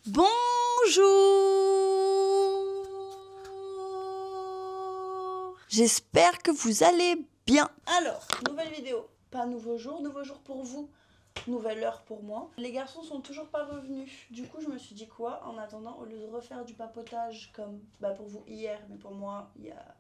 Bonjour! J'espère que vous allez bien. Alors, nouvelle vidéo. Pas nouveau jour pour vous, nouvelle heure pour moi. Les garçons sont toujours pas revenus. Du coup, je me suis dit quoi? En attendant, au lieu de refaire du papotage comme pour vous hier, mais pour moi, il y a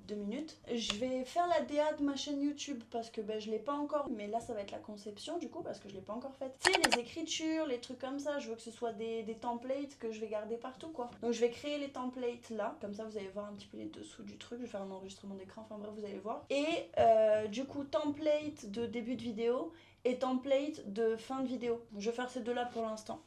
2 minutes. Je vais faire la DA de ma chaîne YouTube parce que je l'ai pas encore, mais là ça va être la conception du coup parce que je l'ai pas encore faite. Tu sais, les écritures, les trucs comme ça, je veux que ce soit des templates que je vais garder partout quoi. Donc je vais créer les templates là, comme ça vous allez voir un petit peu les dessous du truc, je vais faire un enregistrement d'écran, enfin bref vous allez voir. Et du coup template de début de vidéo et template de fin de vidéo. Je vais faire ces deux là pour l'instant.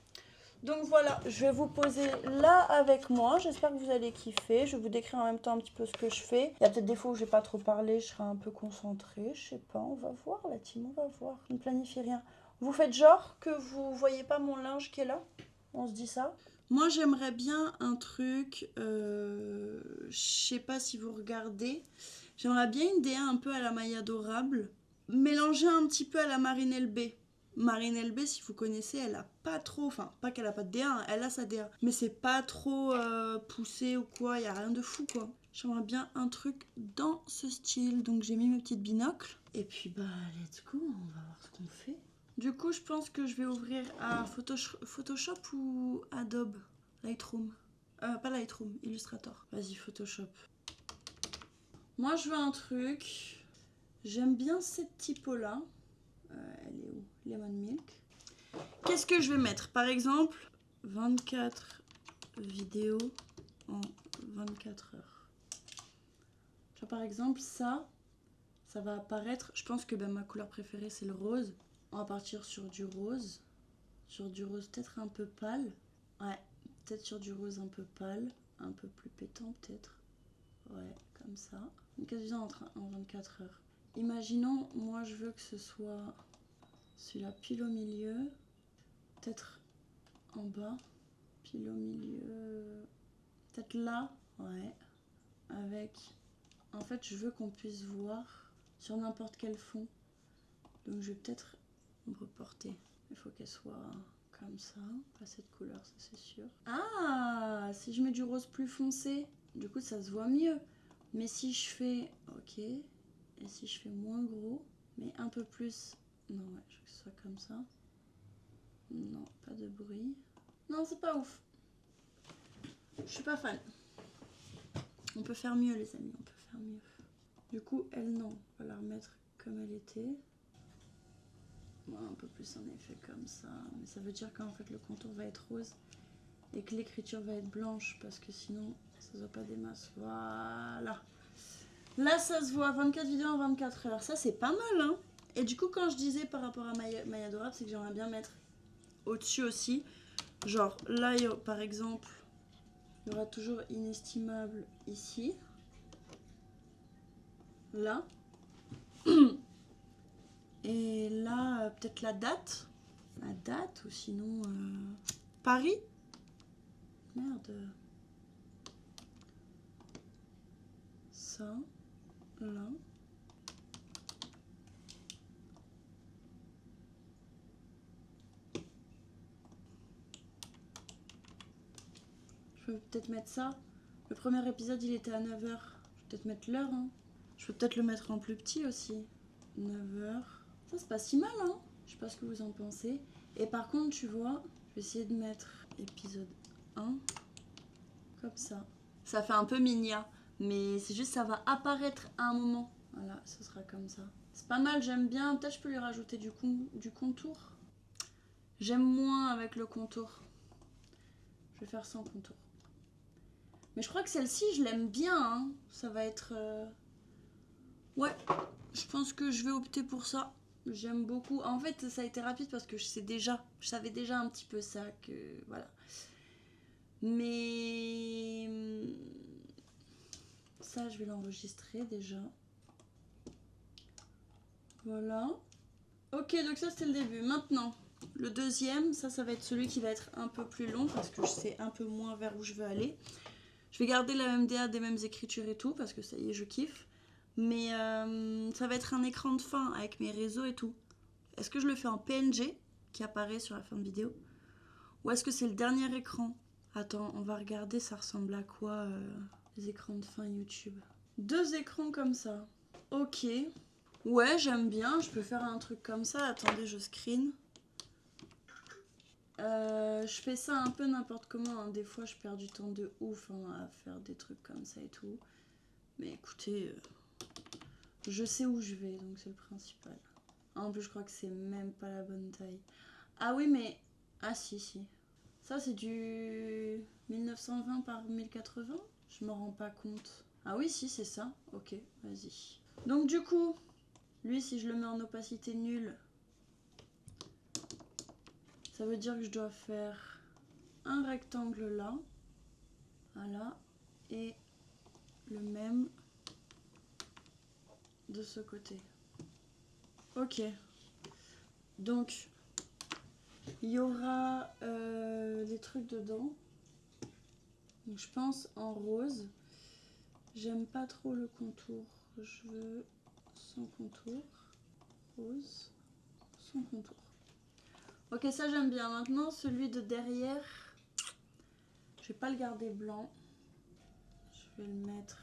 Donc voilà, je vais vous poser là avec moi. J'espère que vous allez kiffer. Je vais vous décrire en même temps un petit peu ce que je fais. Il y a peut-être des fois où je vais pas trop parler, je serai un peu concentrée. Je sais pas, on va voir la team, on va voir. Je ne planifie rien. Vous faites genre que vous voyez pas mon linge qui est là? On se dit ça? Moi j'aimerais bien un truc, je sais pas si vous regardez. J'aimerais bien une DA un peu à la maille adorable, mélangée un petit peu à la Marine LB. Marine LB, si vous connaissez, elle a pas trop, enfin pas qu'elle a pas de DA, hein, elle a sa DA, mais c'est pas trop poussé ou quoi, y a rien de fou quoi. J'aimerais bien un truc dans ce style, donc j'ai mis mes petites binocles. Et puis let's go, on va voir ce qu'on fait. Du coup, je pense que je vais ouvrir à Photoshop ou Adobe Lightroom. Pas Lightroom, Illustrator. Vas-y, Photoshop. Moi, je veux un truc. J'aime bien cette typo-là. Elle est où? Lemon Milk. Qu'est-ce que je vais mettre? Par exemple, 24 vidéos en 24 heures. Tu vois, par exemple, ça va apparaître. Je pense que ma couleur préférée, c'est le rose. On va partir sur du rose. Sur du rose peut-être un peu pâle. Ouais, peut-être sur du rose un peu pâle. Un peu plus pétant peut-être. Ouais, comme ça. 24 vidéos en 24 heures. Imaginons, moi je veux que ce soit celui-là pile au milieu. Peut-être en bas. Pile au milieu. Peut-être là. Ouais. Avec... En fait, je veux qu'on puisse voir sur n'importe quel fond. Donc je vais peut-être me reporter. Il faut qu'elle soit comme ça. Pas cette couleur, ça c'est sûr. Ah, si je mets du rose plus foncé, du coup ça se voit mieux. Mais si je fais... Ok. Et si je fais moins gros, mais un peu plus... Non, ouais, je veux que ce soit comme ça. Non, pas de bruit. Non, c'est pas ouf. Je suis pas fan. On peut faire mieux, les amis, on peut faire mieux. Du coup, elle, non. On va la remettre comme elle était. Bon, un peu plus en effet comme ça. Mais ça veut dire qu'en fait, le contour va être rose et que l'écriture va être blanche parce que sinon, ça se voit pas des masses. Voilà. Là, ça se voit 24 vidéos en 24 heures. Ça, c'est pas mal, hein. Et du coup, quand je disais par rapport à Maille Adorable, c'est que j'aimerais bien mettre au-dessus aussi. Genre, là, par exemple, il y aura toujours Inestimable ici. Là. Et là, peut-être la date. La date, ou sinon... Paris. Merde. Ça. Là. Je peux peut-être mettre ça. Le premier épisode, il était à 9h. Je vais peut-être mettre l'heure. Hein. Je peux peut-être le mettre en plus petit aussi. 9h. Ça, c'est pas si mal, hein. Je sais pas ce que vous en pensez. Et par contre, tu vois, je vais essayer de mettre épisode 1. Comme ça. Ça fait un peu mignon. Mais c'est juste ça va apparaître à un moment. Voilà, ce sera comme ça. C'est pas mal, j'aime bien. Peut-être je peux lui rajouter du contour. J'aime moins avec le contour. Je vais faire sans contour. Mais je crois que celle-ci, je l'aime bien. Hein. Ça va être... Ouais, je pense que je vais opter pour ça. J'aime beaucoup. En fait, ça a été rapide parce que je savais déjà un petit peu ça. Que voilà. Mais... Ça, je vais l'enregistrer déjà. Voilà. Ok, donc ça, c'était le début. Maintenant, le deuxième, ça va être celui qui va être un peu plus long parce que je sais un peu moins vers où je veux aller. Je vais garder la même DA, des mêmes écritures et tout parce que ça y est, je kiffe. Mais ça va être un écran de fin avec mes réseaux et tout. Est-ce que je le fais en PNG qui apparaît sur la fin de vidéo Ou est-ce que c'est le dernier écran? Attends, on va regarder, ça ressemble à quoi les écrans de fin YouTube. 2 écrans comme ça. Ok. Ouais, j'aime bien, je peux faire un truc comme ça. Attendez, je screen. Je fais ça un peu n'importe comment, hein. Des fois je perds du temps de ouf à faire des trucs comme ça et tout. Mais écoutez, je sais où je vais, donc c'est le principal. En plus je crois que c'est même pas la bonne taille. Ah oui mais... Ah si. Ça c'est du 1920 par 1080. Je me rends pas compte. Ah oui si c'est ça. Ok, vas-y. Donc du coup, lui si je le mets en opacité nulle, ça veut dire que je dois faire un rectangle là. Voilà. Et le même de ce côté. Ok. Donc, il y aura des trucs dedans. Donc, je pense en rose. J'aime pas trop le contour. Je veux sans contour. Rose. Sans contour. Ok, ça j'aime bien. Maintenant, celui de derrière, je vais pas le garder blanc. Je vais le mettre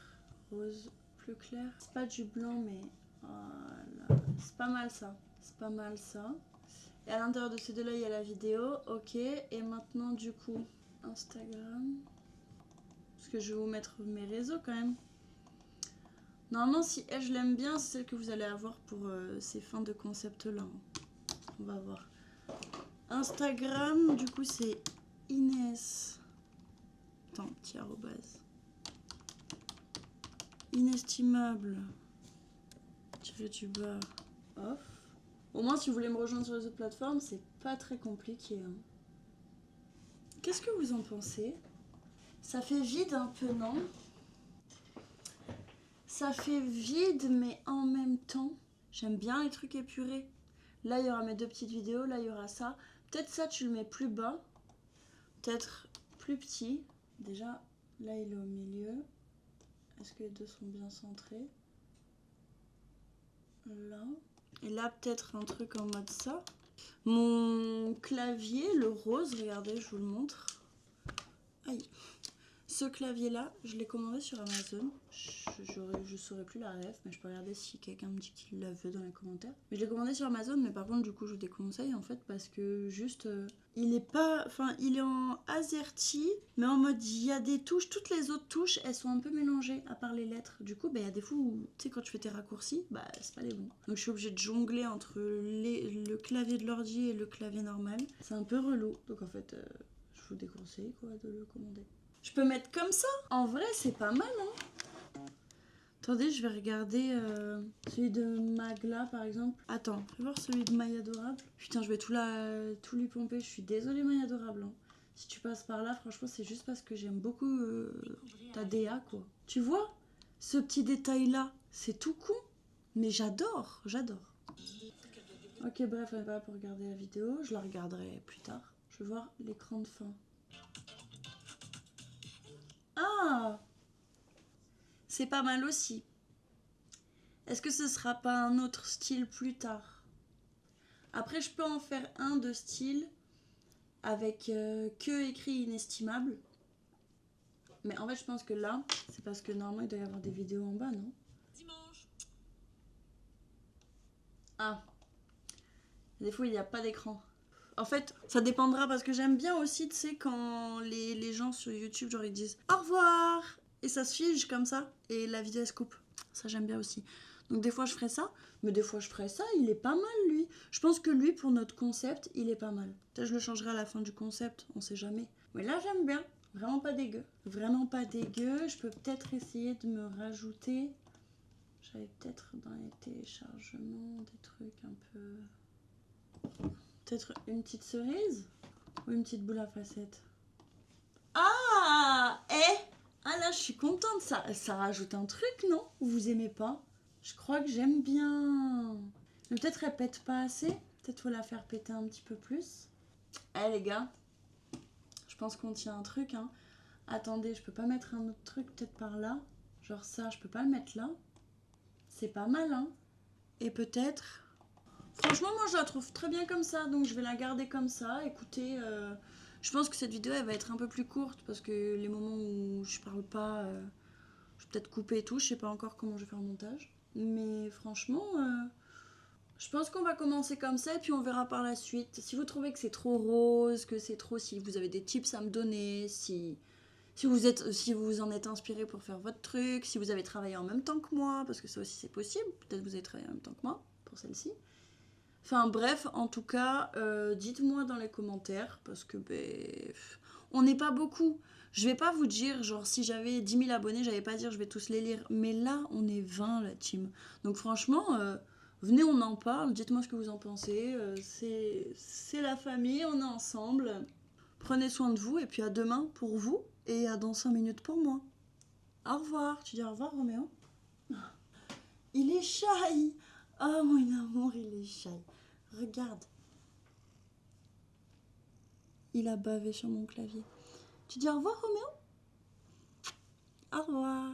rose plus clair. C'est pas du blanc, mais voilà. C'est pas mal ça. C'est pas mal ça. Et à l'intérieur de ces deux-là, il y a la vidéo. Ok. Et maintenant, du coup, Instagram. Parce que je vais vous mettre mes réseaux quand même. Normalement, si elle, je l'aime bien, c'est celle que vous allez avoir pour ces fins de concept-là. On va voir. Instagram, du coup, c'est Inès. Attends, petit arrobase. Inestimable. Tiré du bas. Off. Au moins, si vous voulez me rejoindre sur les autres plateformes, c'est pas très compliqué. Hein. Qu'est-ce que vous en pensez? Ça fait vide un peu, non? Ça fait vide, mais en même temps, j'aime bien les trucs épurés. Là, il y aura mes 2 petites vidéos. Là, il y aura ça. Peut-être ça, tu le mets plus bas. Peut-être plus petit. Déjà, là, il est au milieu. Est-ce que les deux sont bien centrés? Là. Et là, peut-être un truc en mode ça. Mon clavier, le rose, regardez, je vous le montre. Aïe. Ce clavier-là, je l'ai commandé sur Amazon. Je saurais plus la ref, mais je peux regarder si quelqu'un me dit qu'il la veut dans les commentaires. Mais je l'ai commandé sur Amazon, mais par contre, du coup, je vous déconseille en fait parce que juste, il est pas, enfin, il est en AZERTY, mais en mode il y a des touches, toutes les autres touches, elles sont un peu mélangées à part les lettres. Du coup, il y a des fois où, tu sais, quand tu fais tes raccourcis, bah c'est pas les bons. Donc je suis obligée de jongler entre le clavier de l'ordi et le clavier normal. C'est un peu relou. Donc en fait, je vous déconseille quoi de le commander. Je peux mettre comme ça. En vrai, c'est pas mal, hein. Attendez, je vais regarder celui de Magla, par exemple. Attends, je vais voir celui de Maille Adorable. Putain, je vais tout lui pomper. Je suis désolée, Maille Adorable. Hein. Si tu passes par là, franchement, c'est juste parce que j'aime beaucoup ta DA, quoi. Tu vois, ce petit détail-là, c'est tout con. Mais j'adore. Ok, bref, on est pas là pour regarder la vidéo. Je la regarderai plus tard. Je vais voir l'écran de fin. Ah! C'est pas mal aussi. Est-ce que ce sera pas un autre style plus tard? Après, je peux en faire un de style avec que écrit inestimable. Mais en fait, je pense que là, c'est parce que normalement, il doit y avoir des vidéos en bas, non? Dimanche. Ah. Des fois, il n'y a pas d'écran. En fait, ça dépendra parce que j'aime bien aussi, tu sais, quand les gens sur YouTube, genre, ils disent au revoir et ça se fige comme ça et la vidéo elle se coupe. Ça, j'aime bien aussi. Donc, des fois, je ferai ça, mais des fois, je ferai ça. Il est pas mal, lui. Je pense que lui, pour notre concept, il est pas mal. Peut-être je le changerai à la fin du concept, on sait jamais. Mais là, j'aime bien. Vraiment pas dégueu. Vraiment pas dégueu. Je peux peut-être essayer de me rajouter. J'avais peut-être dans les téléchargements des trucs un peu. Peut-être une petite cerise ou une petite boule à facettes. Ah, ah là, je suis contente. Ça rajoute un truc, non? Vous aimez pas? Je crois que j'aime bien. Mais peut-être elle pète pas assez. Peut-être faut la faire péter un petit peu plus. Eh les gars, je pense qu'on tient un truc. Hein. Attendez, je peux pas mettre un autre truc peut-être par là. Genre ça, je peux pas le mettre là. C'est pas mal, hein. Et peut-être... Franchement, moi, je la trouve très bien comme ça. Donc, je vais la garder comme ça. Écoutez, Je pense que cette vidéo elle va être un peu plus courte parce que les moments où je parle pas, je vais peut-être couper et tout, je sais pas encore comment je vais faire le montage. Mais franchement, je pense qu'on va commencer comme ça et puis on verra par la suite. Si vous trouvez que c'est trop rose, que c'est trop, si vous avez des tips à me donner, si vous en êtes inspiré pour faire votre truc, si vous avez travaillé en même temps que moi, parce que ça aussi c'est possible, peut-être vous avez travaillé en même temps que moi pour celle-ci. Enfin bref, en tout cas, dites-moi dans les commentaires, parce que on n'est pas beaucoup. Je vais pas vous dire, genre si j'avais 10 000 abonnés, j'allais pas dire je vais tous les lire, mais là on est 20 la team. Donc franchement, venez on en parle, dites-moi ce que vous en pensez, c'est la famille, on est ensemble. Prenez soin de vous et puis à demain pour vous et à dans 5 minutes pour moi. Au revoir, tu dis au revoir Roméo? Il est shy. Oh mon amour, il est shy. Regarde. Il a bavé sur mon clavier. Tu dis au revoir Roméo? Au revoir.